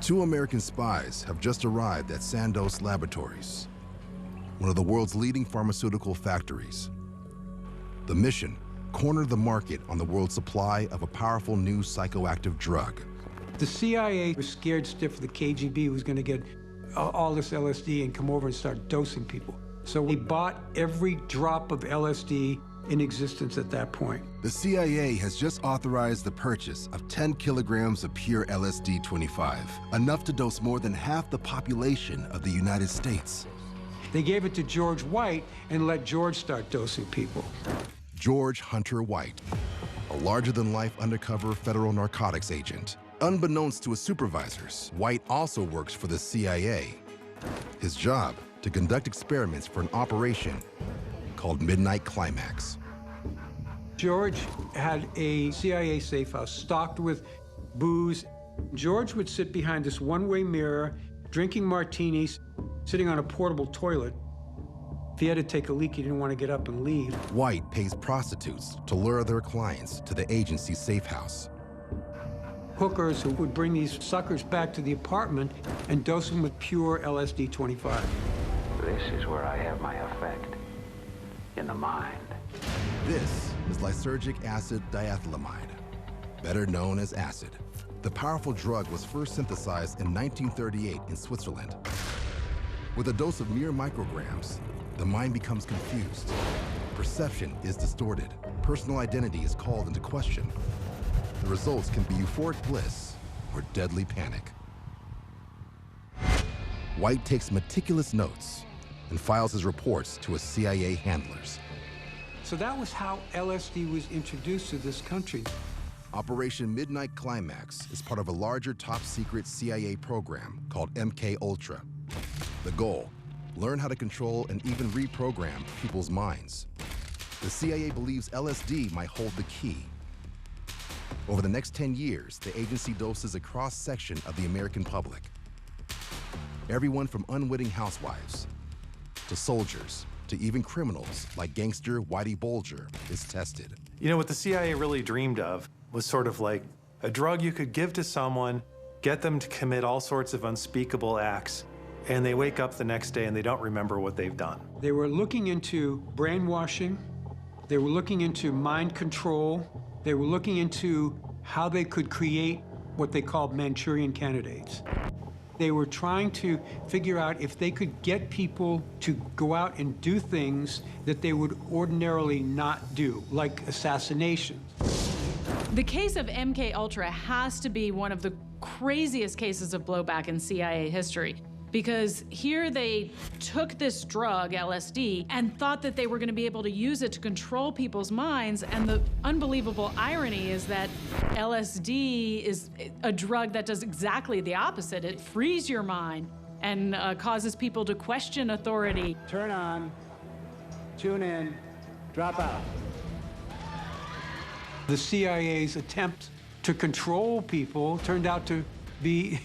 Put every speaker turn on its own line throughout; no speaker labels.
Two American spies have just arrived at Sandoz Laboratories, one of the world's leading pharmaceutical factories. The mission: corner the market on the world's supply of a powerful new psychoactive drug.
The CIA was scared stiff the KGB was going to get all this LSD and come over and start dosing people. So we bought every drop of LSD in existence at that point.
The CIA has just authorized the purchase of 10 kilograms of pure LSD-25, enough to dose more than half the population of the United States.
They gave it to George White and let George start dosing people.
George Hunter White, a larger-than-life undercover federal narcotics agent. Unbeknownst to his supervisors, White also works for the CIA. His job: to conduct experiments for an operation called Midnight Climax.
George had a CIA safe house stocked with booze. George would sit behind this one-way mirror, drinking martinis, sitting on a portable toilet. If he had to take a leak, he didn't want to get up and leave.
White pays prostitutes to lure their clients to the agency's safe house.
Hookers who would bring these suckers back to the apartment and dose them with pure LSD-25.
This is where I have my effect, in the mind.
This is lysergic acid diethylamide, better known as acid. The powerful drug was first synthesized in 1938 in Switzerland. With a dose of mere micrograms, the mind becomes confused. Perception is distorted. Personal identity is called into question. The results can be euphoric bliss or deadly panic. White takes meticulous notes and files his reports to his CIA handlers.
So that was how LSD was introduced to this country.
Operation Midnight Climax is part of a larger top-secret CIA program called MK Ultra. The goal: learn how to control and even reprogram people's minds. The CIA believes LSD might hold the key. Over the next 10 years, the agency doses a cross-section of the American public. Everyone from unwitting housewives to soldiers to even criminals like gangster Whitey Bulger is tested.
You know, what the CIA really dreamed of was sort of like a drug you could give to someone, get them to commit all sorts of unspeakable acts, and they wake up the next day and they don't remember what they've done.
They were looking into brainwashing. They were looking into mind control. They were looking into how they could create what they called Manchurian candidates. They were trying to figure out if they could get people to go out and do things that they would ordinarily not do, like assassination.
The case of MK Ultra has to be one of the craziest cases of blowback in CIA history, because here they took this drug, LSD, and thought that they were going to be able to use it to control people's minds. And the unbelievable irony is that LSD is a drug that does exactly the opposite. It frees your mind and causes people to question authority.
Turn on, tune in, drop out.
The CIA's attempt to control people turned out to be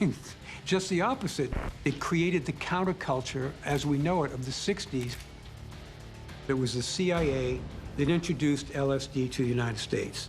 just the opposite. It created the counterculture as we know it of the 60s. It was the CIA that introduced LSD to the United States.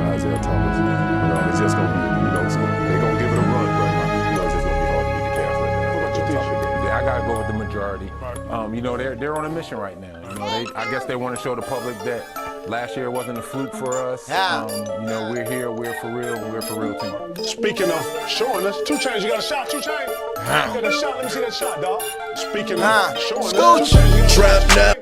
Isaiah Thomas. But it's just gonna be, they're gonna give it a run, but it's just gonna be hard to beat the Cavs right now. What you think?
Yeah, I gotta go with the majority. They're on a mission right now. I guess they want to show the public that last year wasn't a fluke for us. We're here, we're for real team.
Speaking of showing us, 2 Chainz, you got a shot, 2 Chainz? You got a shot, let me see that shot, dog. Speaking of showing us, 2 Chainz, you got a shot.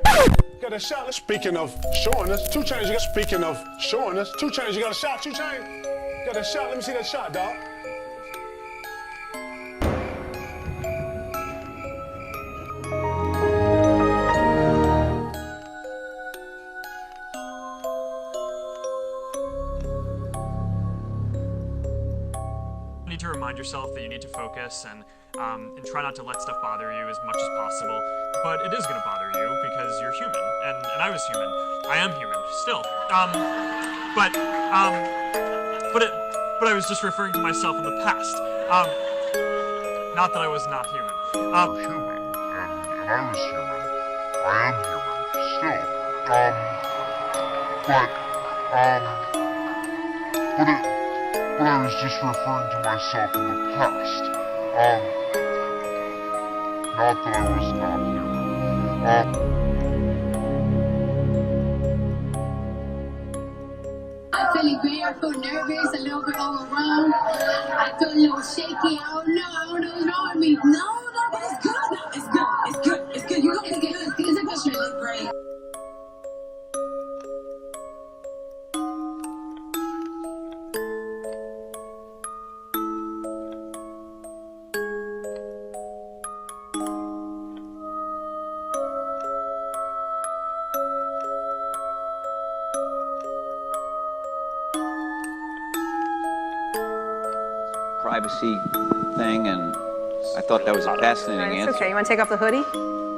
Got a shot, speaking of showing us, 2 Chainz, you got, speaking of showing us, 2 Chainz, you got a shot, 2 Chainz? Got a shot, let me see that shot, dog.
To remind yourself that you need to focus and try not to let stuff bother you as much as possible. But it is going to bother you because you're human, and I was human. I am human still. But I was just referring to myself in the past. Not that I was not human.
Human, and I was human. I am human still. But I was just referring to myself in the past. Not that I was not human.
I'm feeling great, I feel nervous, a little bit overwhelmed. I feel a little shaky, I don't know what's wrong with me. No, but it's good. No, it's good. You're gonna get good. Things are gonna look great.
Privacy thing, and I thought that was a fascinating answer.
It's okay. You want to take off the hoodie?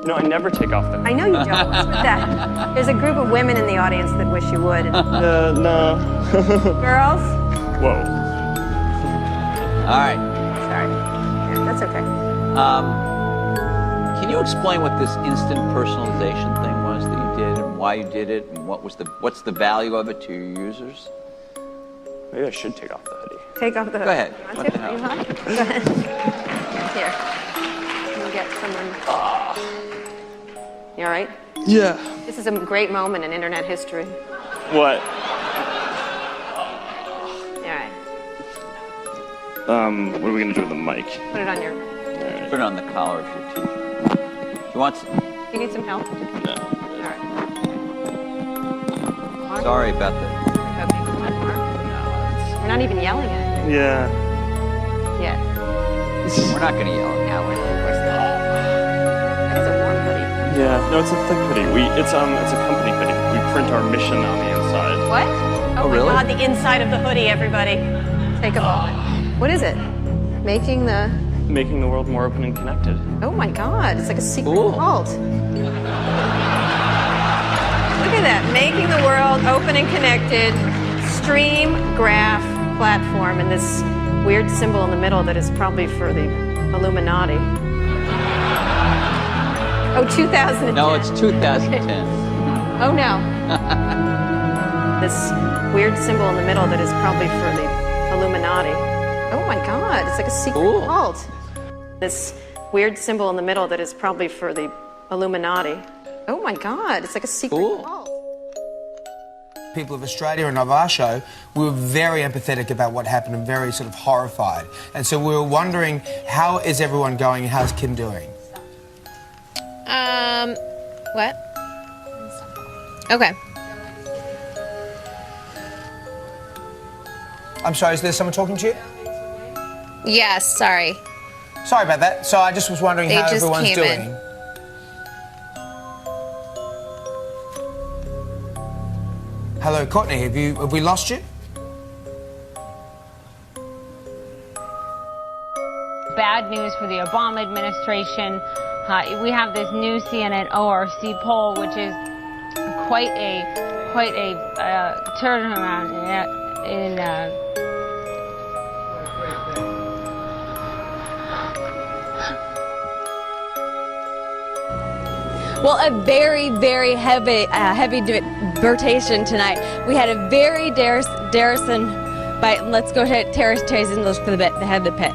No, I never take off the hoodie.
I know you don't. What's with that? There's a group of women in the audience that wish you would.
No.
Girls?
Whoa.
All right.
Sorry. Yeah, that's okay.
Can you explain what this instant personalization thing was that you did, and why you did it, and what's the value of it to your users?
Maybe I should take off the hoodie.
Take off the hoodie.
Go ahead.
You want to? You want? Go ahead. Here. Can you get someone? You all right?
Yeah.
This is a great moment in internet history.
What?
All right.
What are we gonna do with the mic?
Put it on your...
Put it on the collar of your t-shirt. You want some?
You need some help?
No.
All right.
Sorry about that.
We're not even yelling at you.
Yeah.
Yet.
We're not going to yell.
Yeah, we're still. That is a warm hoodie.
Yeah. No, it's a thick hoodie. It's a company hoodie. We print our mission on the inside.
What? Oh my
really?
God, the inside of the hoodie, everybody. Take a moment. What is it? Making the world more open and connected. Oh my God, it's like a secret vault. Look at that, making the world open and connected. Stream graph platform, and this weird symbol in the middle that is probably for the Illuminati. Oh, 2010.
No, it's 2010.
Oh no. This weird symbol in the middle that is probably for the Illuminati. Oh my God, it's like a secret vault. This weird symbol in the middle that is probably for the Illuminati. Oh my God, it's like a secret vault.
People of Australia and of our show, we were very empathetic about what happened and very sort of horrified. And so we were wondering, how is everyone going and how's Kim doing?
What? Okay.
I'm sorry, is there someone talking to you?
Yes, sorry.
Sorry about that. So I just was wondering how everyone's doing. Hello, Courtney, have we lost you?
Bad news for the Obama administration. We have this new CNN ORC poll, which is quite a turnaround in
well, a very, very heavy
birtation tonight. We had a very Darrison bite. Let's go to Terrace and look for the head of the pit.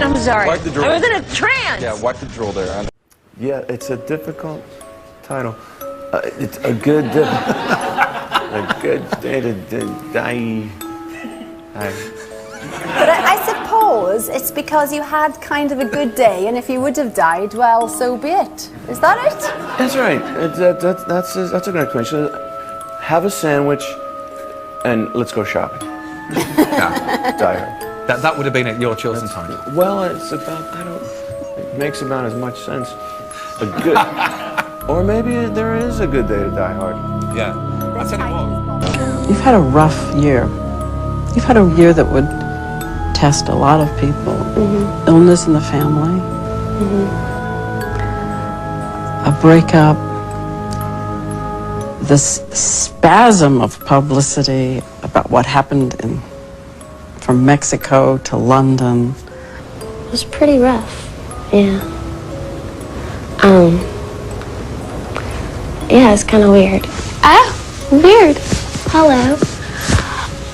I'm sorry.
Wipe the drool.
I was in a trance.
Yeah, wipe the drool there.
Yeah, it's a difficult title. It's a good, a good day to die.
But I suppose it's because you had kind of a good day, and if you would have died, well, so be it. Is that it?
That's right. That's a good explanation. Have a sandwich, and let's go shopping.
Yeah.
Die hard.
That would have been at your chosen time.
Well, it's about, it makes about as much sense. A good, or maybe there is a good day to die hard.
Yeah, I tell you what.
You've had a rough year. You've had a year that would test a lot of people.
Mm-hmm.
Illness in the family. A breakup. This spasm of publicity about what happened from Mexico to London.
It was pretty rough. Yeah. Yeah, it's kind of weird. Ah, weird. Hello.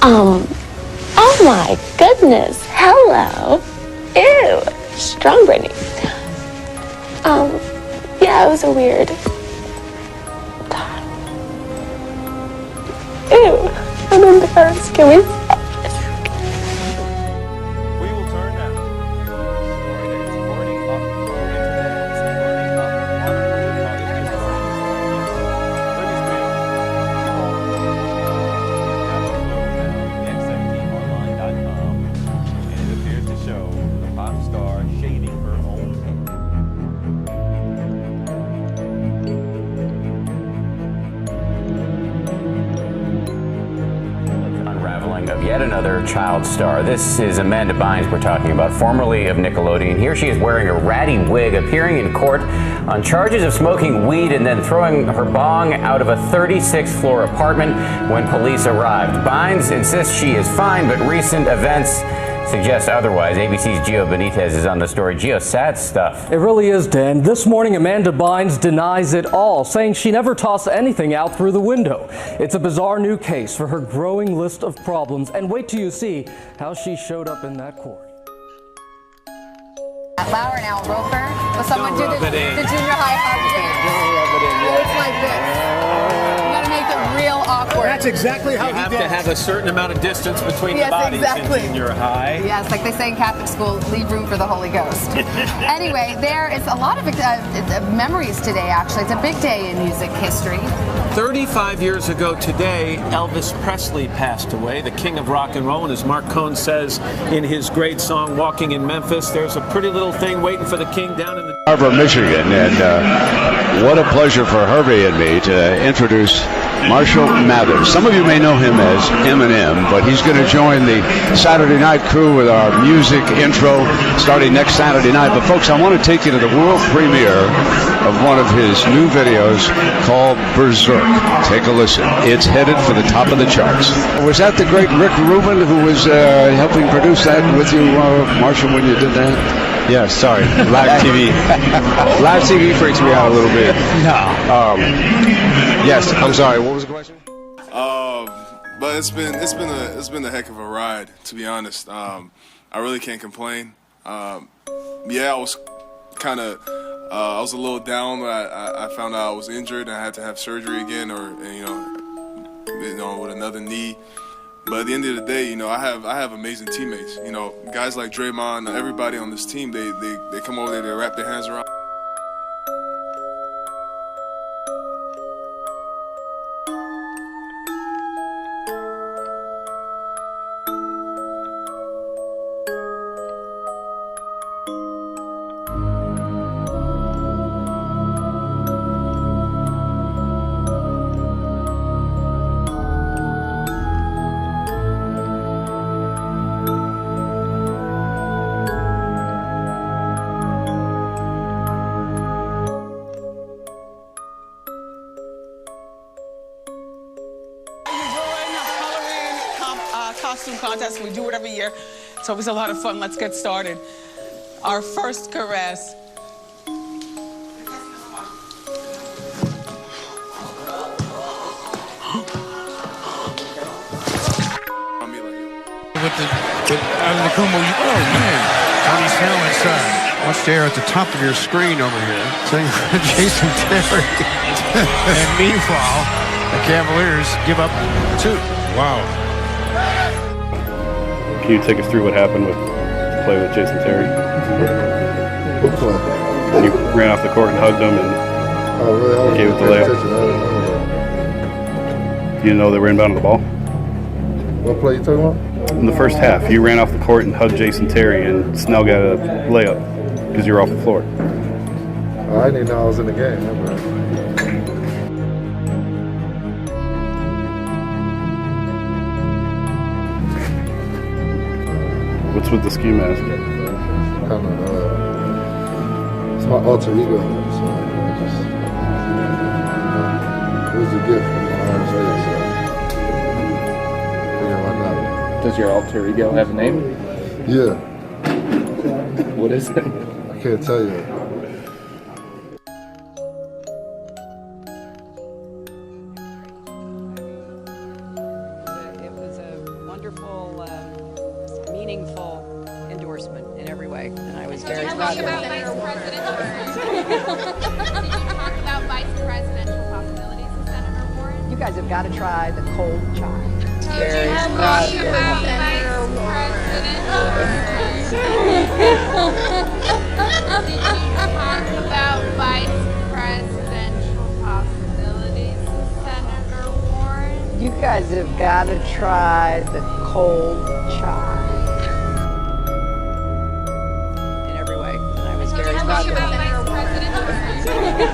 Oh my goodness. Hello. Ew. Strong Brittany. Yeah, it was a weird time. Ew. I'm embarrassed. Can we stop?
We will turn now to a story that is burning up the internet. It's burning up. Britney Spears X17online.com, and it appears to show the pop star shaving her own head.
Of yet another child star. This is Amanda Bynes we're talking about, formerly of Nickelodeon. Here she is wearing a ratty wig, appearing in court on charges of smoking weed and then throwing her bong out of a 36th floor apartment when police arrived. Bynes insists she is fine, but recent events suggest otherwise. ABC's Gio Benitez is on the story. Gio, sad stuff.
It really is, Dan. This morning, Amanda Bynes denies it all, saying she never tossed anything out through the window. It's a bizarre new case for her growing list of problems, and wait till you see how she showed up in that court.
Lauer and Al Roper. Will someone do the junior high hug dance? Oh, it's like this. You gotta make it real awkward.
That's exactly how you have to have a certain amount of distance between the bodies in junior high.
Yes, like they say in Catholic school, leave room for the Holy Ghost. Anyway, there is a lot of memories today, actually. It's a big day in music history.
35 years ago today, Elvis Presley passed away, the king of rock and roll. And as Mark Cohn says in his great song, Walking in Memphis, there's a pretty little thing waiting for the king down in the...
Harbor, Michigan, and what a pleasure for Harvey and me to introduce Marshall Mathers. Some of you may know him as Eminem, but he's going to join the Saturday night crew with our music intro starting next Saturday night. But folks, I want to take you to the world premiere of one of his new videos called Berserk. Take a listen. It's headed for the top of the charts. Was that the great Rick Rubin who was helping produce that with you, Marshall, when you did that?
Yeah, sorry. Live TV. Live TV freaks me out a little bit. No. Yes, I'm sorry. What was the question?
But it's been a heck of a ride, to be honest. I really can't complain. Yeah, I was kind of I was a little down when I found out I was injured and I had to have surgery again, or with another knee. But at the end of the day, I have amazing teammates. Guys like Draymond, everybody on this team, they come over there, they wrap their hands around.
costume contest. We do it every year. It's always a lot of fun. Let's get started. Our first caress.
With Anakumo, oh man, Tony Fallon's wants to air at the top of your screen over here, saying Jason Terry. And meanwhile, the Cavaliers give up 2. Wow.
Can you take us through what happened with the play with Jason Terry?
What play?
You ran off the court and hugged him and gave it the layup. You didn't know they were inbounding the ball?
What play you talking about?
In the first half, you ran off the court and hugged Jason Terry, and Snell got a layup because you were off the floor.
Oh, I didn't know I was in the game.
What's with the ski mask?
I don't know. It's my alter ego. So it was a gift from my arms later. So figure why not.
Does your alter ego have a name?
Yeah.
What is it?
I can't tell you.
It was a wonderful, meaningful endorsement in every way, and I was very proud of it.
Did you talk about vice presidential possibilities with Senator Warren?
You guys have got to try the cold chai.
Very proud of it. Talk about vice presidential possibilities with Senator Warren.
You guys have got to try the cold chai. In every way, and I was very proud of it.
Did you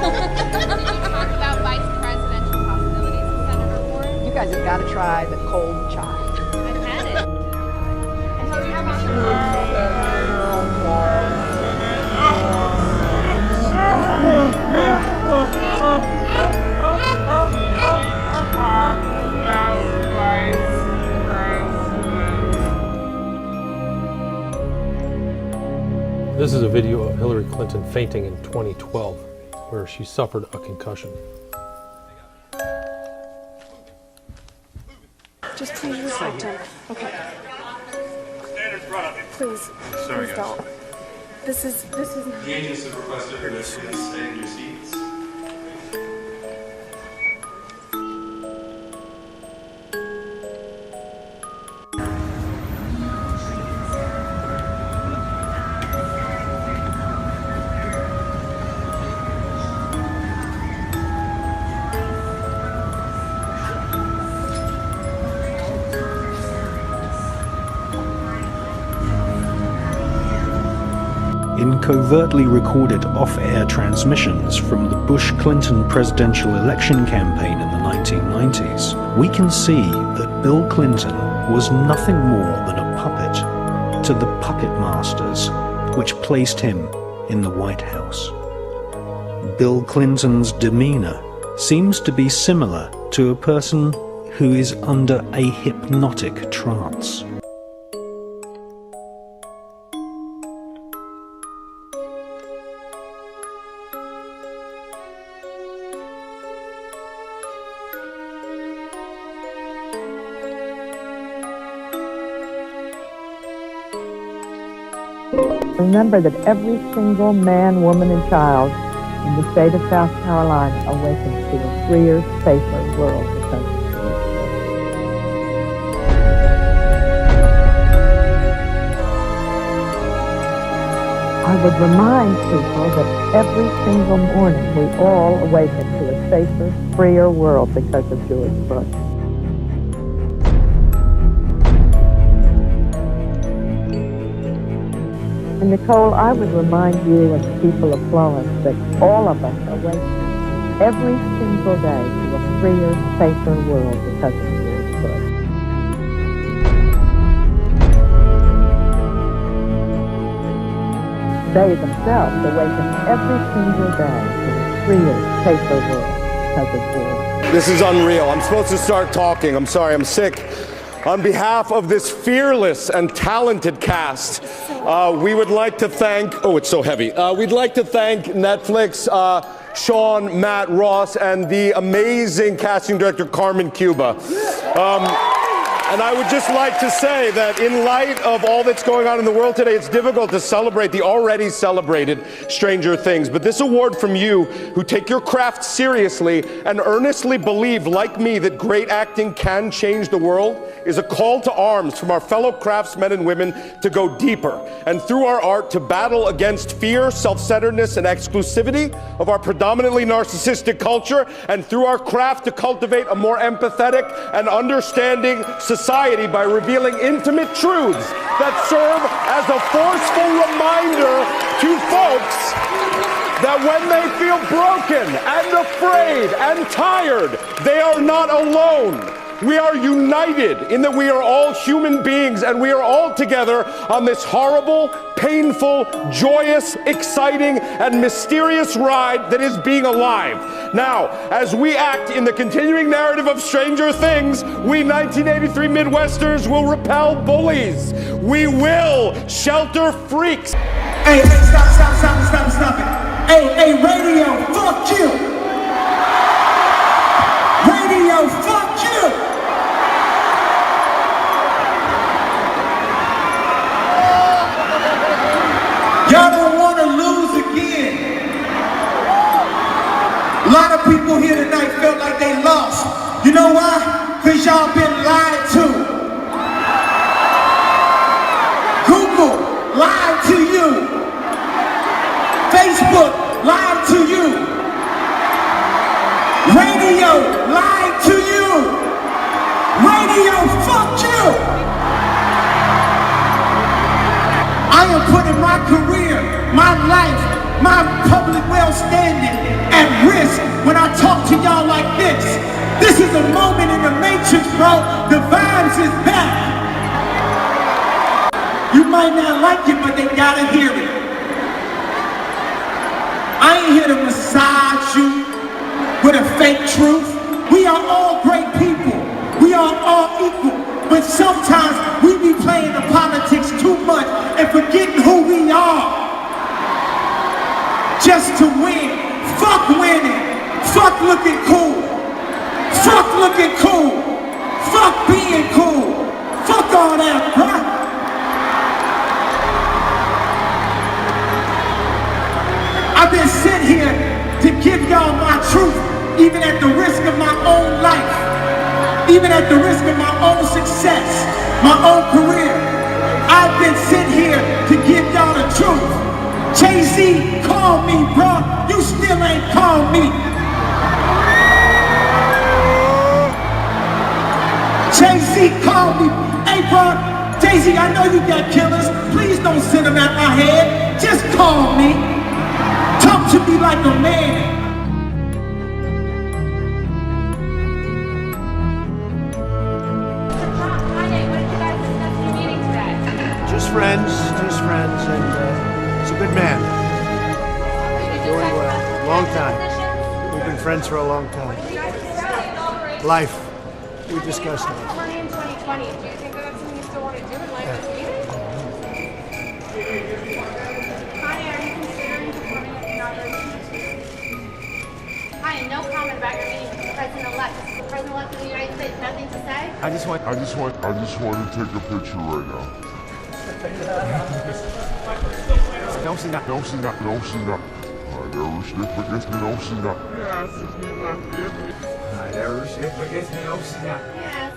talk about vice presidential possibilities with Senator Warren?
You guys have got to try the cold chai.
I've had it.
This is a video of Hillary Clinton fainting in 2012, where she suffered a concussion.
Just please respect him. Okay. Please.
Sorry,
please
guys.
don't. This is.
The agents have requested for this to stay in your seats.
In covertly recorded off-air transmissions from the Bush-Clinton presidential election campaign in the 1990s, we can see that Bill Clinton was nothing more than a puppet to the puppet masters which placed him in the White House. Bill Clinton's demeanor seems to be similar to a person who is under a hypnotic trance.
Remember that every single man, woman, and child in the state of South Carolina awakens to a freer, safer world because of I would remind people that every single morning we all awaken to a safer, freer world because of George Bush. And Nicole, I would remind you and the people of Florence that all of us awaken every single day to a freer, safer world because of George Bush. They themselves awaken every single day to a freer, safer world because of George.
This is unreal. I'm supposed to start talking. I'm sorry, I'm sick.
On behalf of this fearless and talented cast, we would like to thank, oh, it's so heavy. We'd like to thank Netflix, Sean, Matt, Ross, and the amazing casting director, Carmen Cuba. And I would just like to say that in light of all that's going on in the world today, it's difficult to celebrate the already celebrated Stranger Things. But this award from you, who take your craft seriously and earnestly believe, like me, that great acting can change the world, is a call to arms from our fellow craftsmen and women to go deeper, and through our art to battle against fear, self-centeredness, and exclusivity of our predominantly narcissistic culture, and through our craft to cultivate a more empathetic and understanding society by revealing intimate truths that serve as a forceful reminder to folks that when they feel broken and afraid and tired, they are not alone. We are united in that we are all human beings, and we are all together on this horrible, painful, joyous, exciting, and mysterious ride that is being alive. Now, as we act in the continuing narrative of Stranger Things, we 1983 Midwesters will repel bullies. We will shelter freaks.
Hey, stop it. Hey, radio, fuck you. Radio, fuck you. Y'all don't want to lose again. A lot of people here tonight felt like they lost. You know why? Because y'all been lied to. Google lied to you. Facebook lied to you. Radio lied to you. Radio, fuck you. I am putting my career, my life, my public well-standing at risk when I talk to y'all like this. This is a moment in the matrix, bro. The vibes is back. You might not like it, but they gotta hear it. I ain't here to massage you with a fake truth. We are all great people. We are all equal. But sometimes we be playing the politics too much and forgetting who we are. Just to win. Fuck winning. Fuck looking cool. Fuck looking cool. Fuck being cool. Fuck all that, bruh. I've been sent here to give y'all my truth, even at the risk of my own life. Even at the risk of my own success, my own career. I've been sent here to give y'all the truth. Jay-Z, call me, bro. You still ain't called me. Jay-Z, call me. Hey, bro, Jay-Z, I know you got killers. Please don't send them at my head. Just call me. Talk to me like a man.
Just friends, and he's a good man. Doing well. Long time. We've been friends for a long time. Life. We discussed it.
Money in 2020. Do you think that's something you still want to do in life as a meeting? Connie, are you considering performing at the inauguration? Hi, no comment about your meeting with the president-elect. Is the president-elect of the United States nothing to say?
I just want to take a picture right now.
Não se dá.
Ai, Deus, depois não se dá.
Ai, Deus, depois não se dá.
Yes.